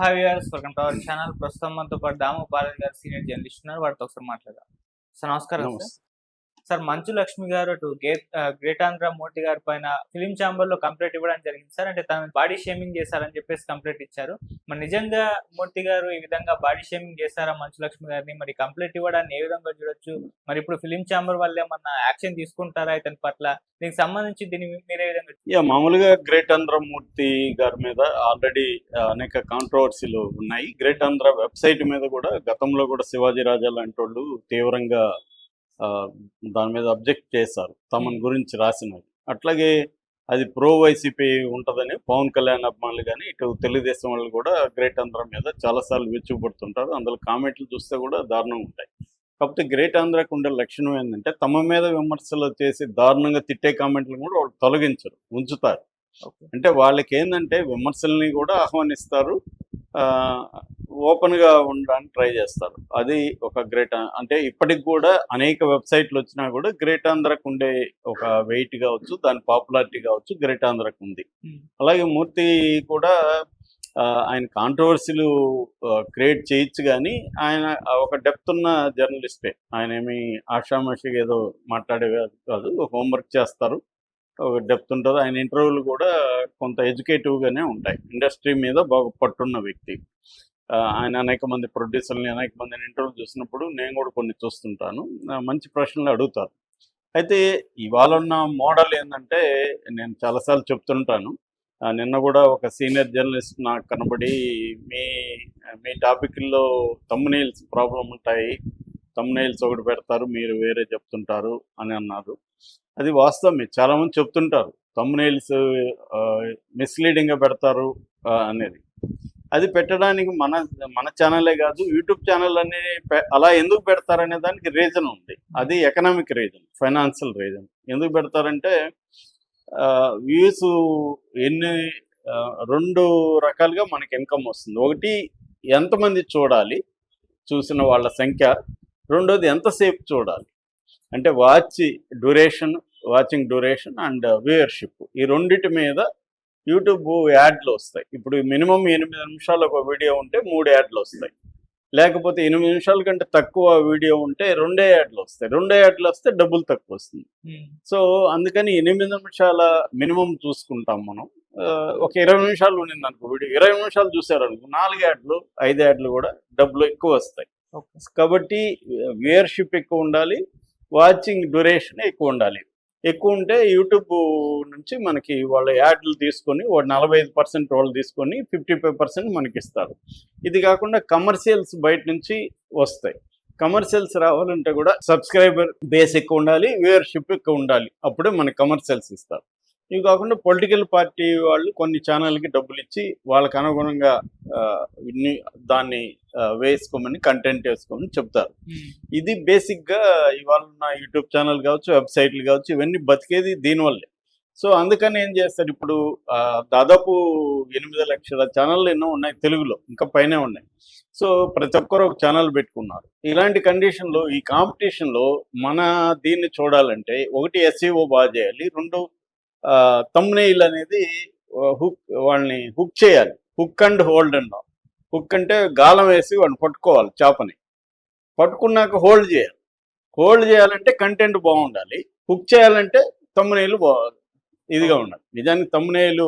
Hi viewers, welcome to our channel. ప్రస్తుతం మనతో పాటు దాము బాలాజీ గారు సీనియర్ జర్నలిస్ట్ ఉన్నారు. వారితో ఒకసారి మాట్లాడదాం. సార్ నమస్కారం సార్. నమస్తే. సార్ మంచు లక్ష్మి గారు అటు గ్రేట్ ఆంధ్ర మూర్తి గారి పైన ఫిలిం ఛాంబర్ లో కంప్లైంట్ ఇవ్వడం జరిగింది సార్. అంటే తను బాడీ షేమింగ్ చేశారని చెప్పేసి కంప్లైంట్ ఇచ్చారు. మరి నిజంగా మూర్తి గారు ఈ విధంగా బాడీ షేమింగ్ చేశారా మంచు లక్ష్మి గారిని? మరి కంప్లైంట్ ఇవ్వడాన్ని ఏ విధంగా చూడొచ్చు? మరి ఇప్పుడు ఫిలిం ఛాంబర్ వాళ్ళు ఏమన్నా యాక్షన్ తీసుకుంటారా ఇతని పట్ల? దీనికి సంబంధించి దీన్ని మీరే విధంగా మామూలుగా గ్రేట్ ఆంధ్ర మూర్తి గారి మీద ఆల్రెడీ అనేక కాంట్రవర్సీలు ఉన్నాయి. గ్రేట్ ఆంధ్ర వెబ్సైట్ మీద కూడా గతంలో కూడా శివాజీ రాజా లాంటి వాళ్ళు తీవ్రంగా దాని మీద అబ్జెక్ట్ చేశారు, తమని గురించి రాసినది. అట్లాగే అది ప్రో వైసీపీ ఉంటుందని పవన్ కళ్యాణ్ అభిమానులు కానీ ఇటు తెలుగుదేశం వాళ్ళు కూడా గ్రేట్ ఆంధ్ర మీద చాలాసార్లు విరుచుకుపడుతుంటారు. అందులో కామెంట్లు చూస్తే కూడా దారుణంగా ఉంటాయి. కాకపోతే గ్రేట్ ఆంధ్రాకు ఉండే లక్షణం ఏంటంటే తమ మీద విమర్శలు చేసి దారుణంగా తిట్టే కామెంట్లు కూడా వాళ్ళు తొలగించరు, ఉంచుతారు. అంటే వాళ్ళకి ఏంటంటే విమర్శల్ని కూడా ఆహ్వానిస్తారు, ఓపెన్గా ఉండడానికి ట్రై చేస్తారు. అది ఒక గ్రేట్. అంటే ఇప్పటికి కూడా అనేక వెబ్సైట్లు వచ్చినా కూడా గ్రేట్ ఆంధ్రాకు ఉండే ఒక వెయిట్ కావచ్చు, దాని పాపులారిటీ కావచ్చు గ్రేట్ ఆంధ్రాకు ఉంది. అలాగే మూర్తి కూడా ఆయన కాంట్రవర్సీలు క్రియేట్ చేయొచ్చు, కానీ ఆయన ఒక డెప్త్ ఉన్న జర్నలిస్టే. ఆయన ఏమి ఆషామాషిగా ఏదో మాట్లాడే కాదు, ఒక హోంవర్క్ చేస్తారు, ఒక డెప్త్ ఉంటుంది. ఆయన ఇంటర్వ్యూలు కూడా కొంత ఎడ్యుకేటివ్గానే ఉంటాయి. ఇండస్ట్రీ మీద బాగా పట్టున్న వ్యక్తి. ఆయన అనేక మంది ప్రొడ్యూసర్ని అనేక మందిని ఇంటర్వ్యూ చూసినప్పుడు నేను కూడా కొన్ని చూస్తుంటాను. మంచి ప్రశ్నలు అడుగుతారు. అయితే ఇవాళ ఉన్న మోడల్ ఏంటంటే నేను చాలాసార్లు చెప్తుంటాను. నిన్న కూడా ఒక సీనియర్ జర్నలిస్ట్ నాకు కనబడి మీ మీ టాపిక్ల్లో తమ్మునైల్స్ ప్రాబ్లం ఉంటాయి, తమ్మునైల్స్ ఒకటి పెడతారు, మీరు వేరే చెప్తుంటారు అని అన్నారు. అది వాస్తవమే, చాలామంది చెప్తుంటారు తమ్మునైల్స్ మిస్లీడింగ్గా పెడతారు అనేది. అది పెట్టడానికి మన మన ఛానలే కాదు, యూట్యూబ్ ఛానల్ అన్ని అలా ఎందుకు పెడతారనే దానికి రీజన్ ఉంది. అది ఎకనామిక్ రీజన్, ఫైనాన్షియల్ రీజన్. ఎందుకు పెడతారంటే వ్యూస్ ఎన్ని రెండు రకాలుగా మనకి ఇన్కమ్ వస్తుంది. ఒకటి, ఎంతమంది చూడాలి, చూసిన వాళ్ళ సంఖ్య. రెండోది, ఎంతసేపు చూడాలి. అంటే వాచింగ్ డ్యూరేషన్ అండ్ వ్యూయర్షిప్. ఈ రెండిటి మీద యూట్యూబ్ యాడ్లు వస్తాయి. ఇప్పుడు మినిమం 8 నిమిషాలు ఒక వీడియో ఉంటే 3 యాడ్లు వస్తాయి. లేకపోతే 8 నిమిషాల కంటే తక్కువ వీడియో ఉంటే 2 యాడ్లు వస్తాయి. 2 యాడ్లు వస్తే డబ్బులు తక్కువ వస్తుంది. సో అందుకని 8 నిమిషాల మినిమం చూసుకుంటాం మనం. ఒక 20 నిమిషాలు ఉండింది అనుకో వీడియో, 20 నిమిషాలు చూసారనుకో 4 యాడ్లు 5 యాడ్లు కూడా డబ్బులు ఎక్కువ వస్తాయి. కాబట్టి వ్యూయర్షిప్ ఎక్కువ ఉండాలి, వాచింగ్ డ్యూరేషన్ ఎక్కువ ఉండాలి. ఎక్కువ ఉంటే యూట్యూబ్ నుంచి మనకి వాళ్ళ యాడ్లు తీసుకొని 45% వాళ్ళు తీసుకొని 55% మనకి ఇస్తారు. ఇది కాకుండా కమర్షియల్స్ బయట నుంచి వస్తాయి. కమర్షియల్స్ రావాలంటే కూడా సబ్స్క్రైబర్ బేస్ ఎక్కువ ఉండాలి, వ్యూయర్షిప్ ఎక్కువ ఉండాలి, అప్పుడే మనకి కమర్షియల్స్ ఇస్తారు. ఇవి కాకుండా పొలిటికల్ పార్టీ వాళ్ళు కొన్ని ఛానల్కి డబ్బులు ఇచ్చి వాళ్ళకి అనుగుణంగా దాన్ని వేసుకోమని, కంటెంట్ వేసుకోమని చెప్తారు. ఇది బేసిక్గా ఇవాళ ఉన్న యూట్యూబ్ ఛానల్ కావచ్చు, వెబ్సైట్లు కావచ్చు, ఇవన్నీ బతికేది దీనివల్లే. సో అందుకని ఏం చేస్తారు, ఇప్పుడు దాదాపు 8 లక్షల ఛానళ్ళు ఎన్నో ఉన్నాయి తెలుగులో, ఇంకా పైనే ఉన్నాయి. సో ప్రతి ఒక్కరు ఒక ఛానల్ పెట్టుకున్నారు. ఇలాంటి కండిషన్లో ఈ కాంపిటీషన్లో మన దీన్ని చూడాలంటే ఒకటి ఎస్ఈఓ బాగా చేయాలి, రెండు థంబ్నెయిల్ అనేది వాళ్ళని హుక్ చేయాలి. హుక్ అండ్ హోల్డ్ అన్నా. హుక్ అంటే గాలం వేసి వాడిని పట్టుకోవాలి, చేపని పట్టుకున్నాక హోల్డ్ చేయాలి. హోల్డ్ చేయాలంటే కంటెంట్ బాగుండాలి, హుక్ చేయాలంటే థంబ్నెయిల్ ఇదిగా ఉండాలి. నిజానికి థంబ్నెయిల్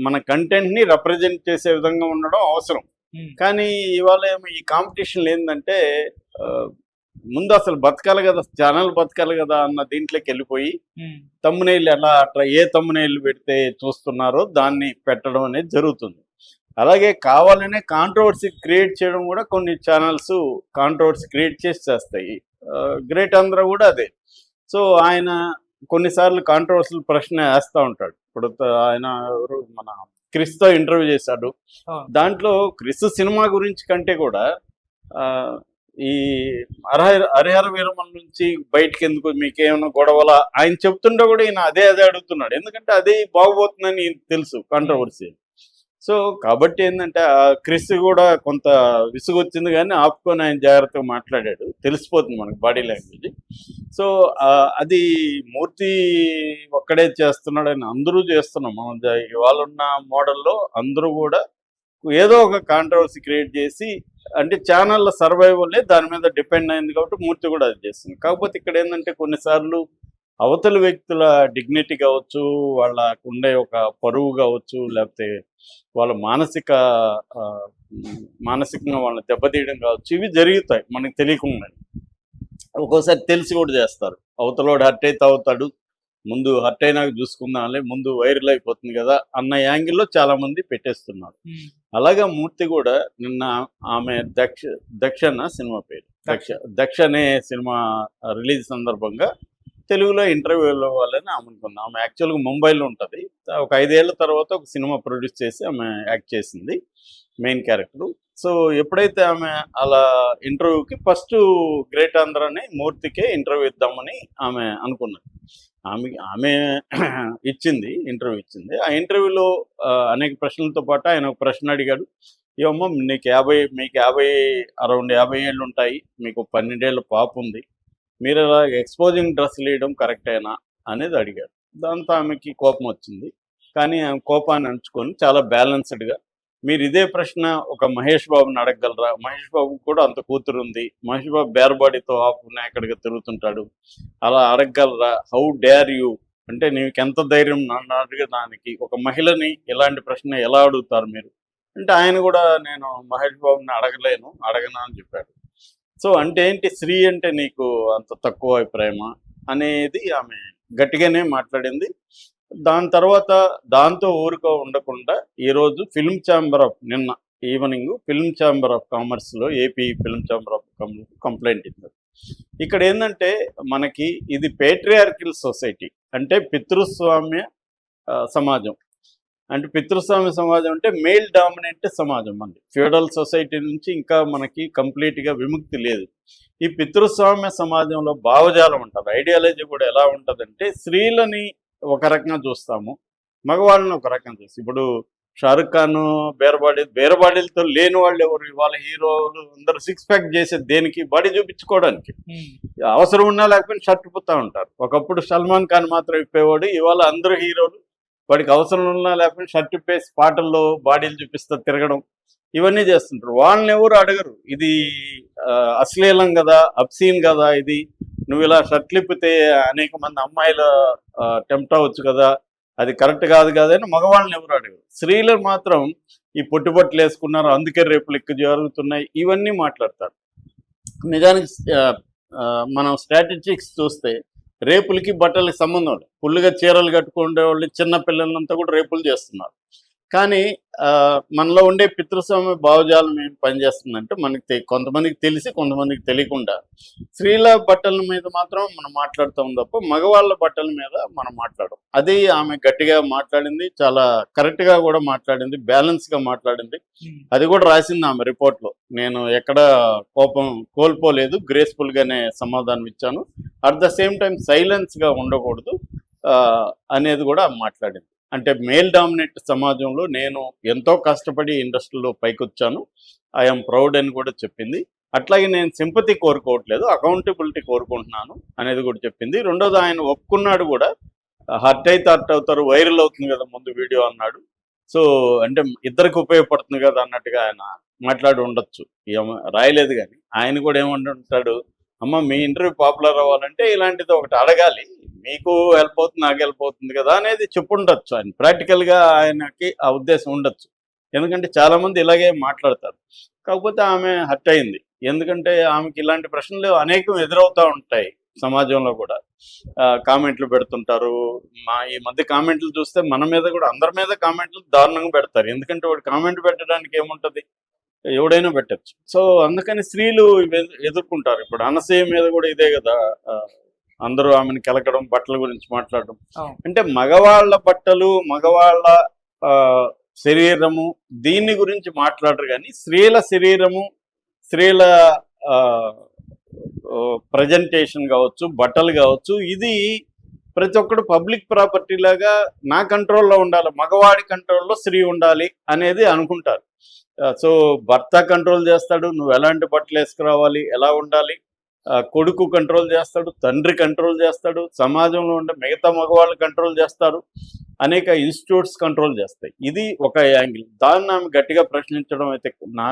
మన కంటెంట్ని రిప్రజెంట్ చేసే విధంగా ఉండడం అవసరం. కానీ ఇవాళ ఈ కాంపిటీషన్లు ఏంటంటే ముందు అసలు బతకాలి కదా, ఛానల్ బతకాలి కదా అన్న దీంట్లోకి వెళ్ళిపోయి థంబ్నెయిల్ ఎలా ఏ థంబ్నెయిల్ పెడితే చూస్తున్నారో దాన్ని పెట్టడం అనేది జరుగుతుంది. అలాగే కావాలనే కాంట్రవర్సీ క్రియేట్ చేయడం కూడా కొన్ని ఛానల్స్ కాంట్రవర్సీ క్రియేట్ చేస్తాయి. గ్రేట్ ఆంధ్ర కూడా అదే. సో ఆయన కొన్నిసార్లు కాంట్రవర్సీలు ప్రశ్న వేస్తూ ఉంటాడు. ఇప్పుడు ఆయన మన క్రిస్తో ఇంటర్వ్యూ చేశాడు. దాంట్లో క్రిస్ సినిమా గురించి కంటే కూడా ఈ హరిహర వీరమల నుంచి బయటకు ఎందుకు, మీకేమైనా గొడవల ఆయన చెప్తుంటే కూడా ఈయన అదే అడుగుతున్నాడు. ఎందుకంటే అదే బాగుపోతుందని తెలుసు కాంట్రవర్సీ. సో కాబట్టి ఏంటంటే క్రిస్ కూడా కొంత విసుగొచ్చింది, కానీ ఆపుకొని ఆయన జాగ్రత్తగా మాట్లాడాడు, తెలిసిపోతుంది మనకు బాడీ లాంగ్వేజ్. సో అది మూర్తి ఒక్కడే చేస్తున్నాడని అందరూ చేస్తున్నాం. మనం ఇవాళ ఉన్న మోడల్లో అందరూ కూడా ఏదో ఒక కాంట్రవర్సీ క్రియేట్ చేసి, అంటే ఛానళ్ళ సర్వైవల్లే దాని మీద డిపెండ్ అయింది కాబట్టి మూర్తి కూడా అది చేస్తుంది. కాకపోతే ఇక్కడ ఏంటంటే కొన్నిసార్లు అవతల వ్యక్తుల డిగ్నిటీ కావచ్చు, వాళ్ళకు ఉండే ఒక పరువు కావచ్చు, లేకపోతే వాళ్ళ మానసికంగా వాళ్ళని దెబ్బతీయడం కావచ్చు, ఇవి జరుగుతాయి మనకు తెలియకుండా. ఒక్కోసారి తెలిసి కూడా చేస్తారు. అవతలోడు హర్ట్ అయితే అవుతాడు, ముందు హర్ట్ అయినాక చూసుకుందాంలే, ముందు వైరల్ అయిపోతుంది కదా అన్న యాంగిల్లో చాలా మంది పెట్టేస్తున్నారు. అలాగా మూర్తి కూడా నిన్న ఆమె దక్ష అన్న సినిమా పేరు, దక్ష అనే సినిమా రిలీజ్ సందర్భంగా తెలుగులో ఇంటర్వ్యూలో వాళ్ళని ఆమె అనుకుంది. ఆమె యాక్చువల్గా ముంబైలో ఉంటుంది. ఒక 5 ఏళ్ల తర్వాత ఒక సినిమా ప్రొడ్యూస్ చేసి ఆమె యాక్ట్ చేసింది మెయిన్ క్యారెక్టర్. సో ఎప్పుడైతే ఆమె అలా ఇంటర్వ్యూకి ఫస్ట్ గ్రేట్ ఆంధ్రాని మూర్తికే ఇంటర్వ్యూ ఇద్దామని ఆమె అనుకున్నది. ఆమె ఇచ్చింది, ఇంటర్వ్యూ ఇచ్చింది. ఆ ఇంటర్వ్యూలో అనేక ప్రశ్నలతో పాటు ఆయన ఒక ప్రశ్న అడిగాడు. ఏమో మీకు అరౌండ్ 50 ఏళ్ళు ఉంటాయి, మీకు 12 ఏళ్ళ పాప ఉంది, మీరు ఇలా ఎక్స్పోజింగ్ డ్రెస్సులు వేయడం కరెక్టేనా అనేది అడిగారు. దాంతో ఆమెకి కోపం వచ్చింది. కానీ ఆమె కోపాన్ని అంచుకొని చాలా బ్యాలెన్స్డ్గా, మీరు ఇదే ప్రశ్న ఒక మహేష్ బాబుని అడగగలరా? మహేష్ బాబు కూడా అంత కూతురు ఉంది, మహేష్ బాబు బేరబాడీతో ఆపుకుని ఎక్కడికి తిరుగుతుంటాడు, అలా అడగగలరా? హౌ డేర్ యూ, అంటే నీకు ఎంత ధైర్యం నన్ను అడగడానికి, ఒక మహిళని ఇలాంటి ప్రశ్న ఎలా అడుగుతారు మీరు అంటే, ఆయన కూడా నేను మహేష్ బాబుని అడగను అని చెప్పాడు. సో అంటే ఏంటి, స్త్రీ అంటే నీకు అంత తక్కువ అభిప్రాయమా అనేది ఆమె గట్టిగానే మాట్లాడింది. దాని తర్వాత దాంతో ఊరుకో ఉండకుండా ఈరోజు ఫిల్మ్ ఛాంబర్ ఆఫ్ నిన్న ఈవినింగ్ ఫిల్మ్ ఛాంబర్ ఆఫ్ కామర్స్లో AP film chamber of complaint ఇచ్చారు. ఇక్కడ ఏంటంటే మనకి ఇది పేట్రియార్కిల్ సొసైటీ, అంటే పితృస్వామ్య సమాజం. అంటే పితృస్వామ్య సమాజం అంటే మెయిల్ డామినెంట్ సమాజం. మనది ఫ్యూడల్ సొసైటీ నుంచి ఇంకా మనకి కంప్లీట్గా విముక్తి లేదు. ఈ పితృస్వామ్య సమాజంలో భావజాలం ఉంటుంది, ఐడియాలజీ కూడా ఎలా ఉంటుందంటే, స్త్రీలని ఒక రకంగా చూస్తాము, మగవాళ్ళని ఒక రకంగా చూస్తాం. ఇప్పుడు షారుఖ్ ఖాన్ బేరబాడీలతో లేని వాళ్ళు ఎవరు? ఇవాళ హీరోలు అందరూ 6 ప్యాక్ చేసేది దేనికి? బాడీ చూపించుకోవడానికి. అవసరం ఉన్నా లేకపోయినా షర్ట్ పుత్తా ఉంటారు. ఒకప్పుడు సల్మాన్ ఖాన్ మాత్రం ఇప్పేవాడు, ఇవాళ అందరూ హీరోలు వాడికి అవసరం ఉన్నా లేకపోయినా షర్ట్ ఇప్పేసి పాటల్లో బాడీలు చూపిస్తూ తిరగడం, ఇవన్నీ చేస్తుంటారు. వాళ్ళని ఎవరు అడగరు, ఇది అశ్లీలం కదా, అబ్సీన్ కదా, ఇది నువ్వు ఇలా షర్ట్లు ఇప్పితే అనేక మంది అమ్మాయిలు టెంప్ట్ అవ్వచ్చు కదా, అది కరెక్ట్ కాదు అని మగవాళ్ళని ఎవరు అడగరు. స్త్రీలు మాత్రం ఈ పొట్టుబొట్లు వేసుకున్నారు, అందుకే రేపులు ఎక్కువ జరుగుతున్నాయి, ఇవన్నీ మాట్లాడతారు. నిజానికి మనం స్టాటిస్టిక్స్ చూస్తే రేపులకి బట్టలకి సంబంధం లేదు. ఫుల్గా చీరలు కట్టుకునే వాళ్ళు చిన్న పిల్లలంతా కూడా రేపులు చేస్తున్నారు. కానీ మనలో ఉండే పితృస్వామ్య భావజాలం ఏం పనిచేస్తుందంటే, మనకి కొంతమందికి తెలిసి కొంతమందికి తెలియకుండా స్త్రీల బట్టల మీద మాత్రం మనం మాట్లాడుతాం తప్ప మగవాళ్ళ బట్టల మీద మనం మాట్లాడం. అది ఆమె గట్టిగా మాట్లాడింది, చాలా కరెక్ట్గా కూడా మాట్లాడింది, బ్యాలెన్స్గా మాట్లాడింది. అది కూడా రాసింది ఆమె రిపోర్ట్లో. నేను ఎక్కడ కోపం కోల్పోలేదు, గ్రేస్ఫుల్గానే సమాధానం ఇచ్చాను, అట్ ద సేమ్ టైం సైలెన్స్గా ఉండకూడదు అనేది కూడా మాట్లాడింది. అంటే మేల్ డామినేట్ సమాజంలో నేను ఎంతో కష్టపడి ఇండస్ట్రీలో పైకొచ్చాను, ఐఎమ్ ప్రౌడ్ అని కూడా చెప్పింది. అట్లాగే నేను సింపతి కోరుకోవట్లేదు, అకౌంటబిలిటీ కోరుకుంటున్నాను అనేది కూడా చెప్పింది. రెండోది ఆయన ఒప్పుకున్నాడు కూడా, హర్ట్ అవుతారు, వైరల్ అవుతుంది కదా ముందు వీడియో అన్నాడు. సో అంటే ఇద్దరికి ఉపయోగపడుతుంది కదా అన్నట్టుగా ఆయన మాట్లాడి ఉండొచ్చు, రాయలేదు. కానీ ఆయన కూడా ఏమంటుంటాడు, అమ్మ మీ ఇంటర్వ్యూ పాపులర్ అవ్వాలంటే ఇలాంటిది ఒకటి అడగాలి, మీకు హెల్ప్ అవుతుంది నాకు హెల్ప్ అవుతుంది కదా అనేది చెప్పుండొచ్చు. ఆయన ప్రాక్టికల్గా ఆయనకి ఆ ఉద్దేశం ఉండొచ్చు, ఎందుకంటే చాలామంది ఇలాగే మాట్లాడతారు. కాకపోతే ఆమె హర్ట్ అయింది, ఎందుకంటే ఆమెకి ఇలాంటి ప్రశ్నలు అనేకం ఎదురవుతూ ఉంటాయి సమాజంలో కూడా. కామెంట్లు పెడుతుంటారు. ఈ మధ్య కామెంట్లు చూస్తే మన మీద కూడా అందరి మీద కామెంట్లు దారుణంగా పెడతారు, ఎందుకంటే వాడు కామెంట్ పెట్టడానికి ఏముంటుంది, ఎవడైనా పెట్టచ్చు. సో అందుకని స్త్రీలు ఎదుర్కొంటారు. ఇప్పుడు అనసూయ మీద కూడా ఇదే కదా, అందరూ ఆమెను కెలకడం, బట్టల గురించి మాట్లాడడం. అంటే మగవాళ్ళ బట్టలు, మగవాళ్ళ శరీరము, దీన్ని గురించి మాట్లాడరు. కానీ స్త్రీల శరీరము, స్త్రీల ప్రజెంటేషన్ కావచ్చు, బట్టలు కావచ్చు, ఇది ప్రతి ఒక్కడు పబ్లిక్ ప్రాపర్టీ లాగా నా కంట్రోల్లో ఉండాలి, మగవాడి కంట్రోల్లో స్త్రీ ఉండాలి అనేది అనుకుంటారు. సో భర్త కంట్రోల్ చేస్తాడు, నువ్వు ఎలాంటి బట్టలు వేసుకురావాలి, ఎలా ఉండాలి కొడుకు కంట్రోల్ చేస్తాడు, తండ్రి కంట్రోల్ చేస్తాడు, సమాజంలో ఉండే మిగతా మగవాళ్ళు కంట్రోల్ చేస్తారు, అనేక ఇన్స్టిట్యూట్స్ కంట్రోల్ చేస్తాయి. ఇది ఒక యాంగిల్. దాన్ని ఆమె గట్టిగా ప్రశ్నించడం అయితే నా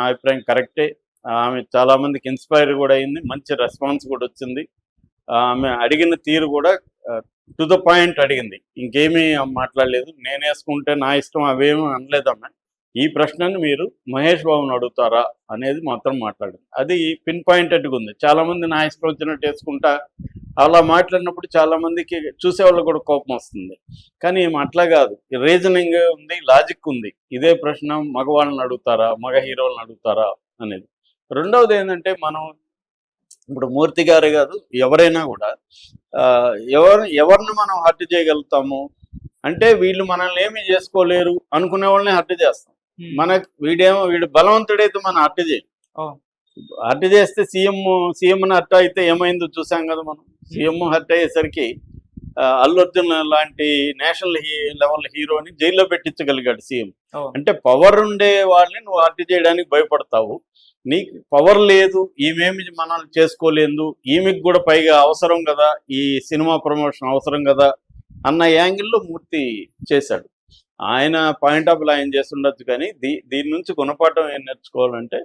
అభిప్రాయం కరెక్టే. ఆమె చాలా మందికి ఇన్స్పైర్ కూడా అయింది, మంచి రెస్పాన్స్ కూడా వచ్చింది. ఆమె అడిగిన తీరు కూడా టు ద పాయింట్ అడిగింది, ఇంకేమీ మాట్లాడలేదు. నేను వేసుకుంటే నా ఇష్టం అవేమీ అనలేదమ్మా. ఈ ప్రశ్నని మీరు మహేష్ బాబుని అడుగుతారా అనేది మాత్రం మాట్లాడింది. అది పిన్ పాయింటెడ్గా ఉంది. చాలామంది నా ఇష్టం వచ్చినట్టు వేసుకుంటా అలా మాట్లాడినప్పుడు చాలామందికి చూసేవాళ్ళు కూడా కోపం వస్తుంది. కానీ ఏం అట్లా కాదు, రీజనింగ్ ఉంది, లాజిక్ ఉంది. ఇదే ప్రశ్న మగవాళ్ళని అడుగుతారా, మగ హీరోలను అడుగుతారా అనేది. రెండవది ఏంటంటే, మనం ఇప్పుడు మూర్తి గారే కాదు, ఎవరైనా కూడా ఎవరిని మనం హర్ట్ చేయగలుగుతాము అంటే, వీళ్ళు మనల్ని ఏమీ చేసుకోలేరు అనుకునే వాళ్ళని హర్ట్ చేస్తాం. వీడు బలవంతుడైతే మనం హర్ట్ చేయం. హర్ట్ చేస్తే సీఎం హర్ట్ అయితే ఏమైందో చూసాం కదా మనం. సీఎం హర్ట్ అయ్యేసరికి అల్లు అర్జున్ లాంటి నేషనల్ లెవెల్ హీరోని జైల్లో పెట్టించగలిగాడు సీఎం. అంటే పవర్ ఉండే వాళ్ళని నువ్వు హర్ట్ చేయడానికి భయపడతావు. నీకు పవర్ లేదు, ఈమెమి మనల్ని చేసుకోలేదు, ఈమెకి కూడా పైగా అవసరం కదా, ఈ సినిమా ప్రమోషన్ అవసరం కదా అన్న యాంగిల్లో మూర్తి చేశాడు. ఆయన పాయింట్ ఆఫ్ వ్యూ ఆయన చేస్తుండొచ్చు, కానీ దీని నుంచి గుణపాఠం ఏం నేర్చుకోవాలంటే,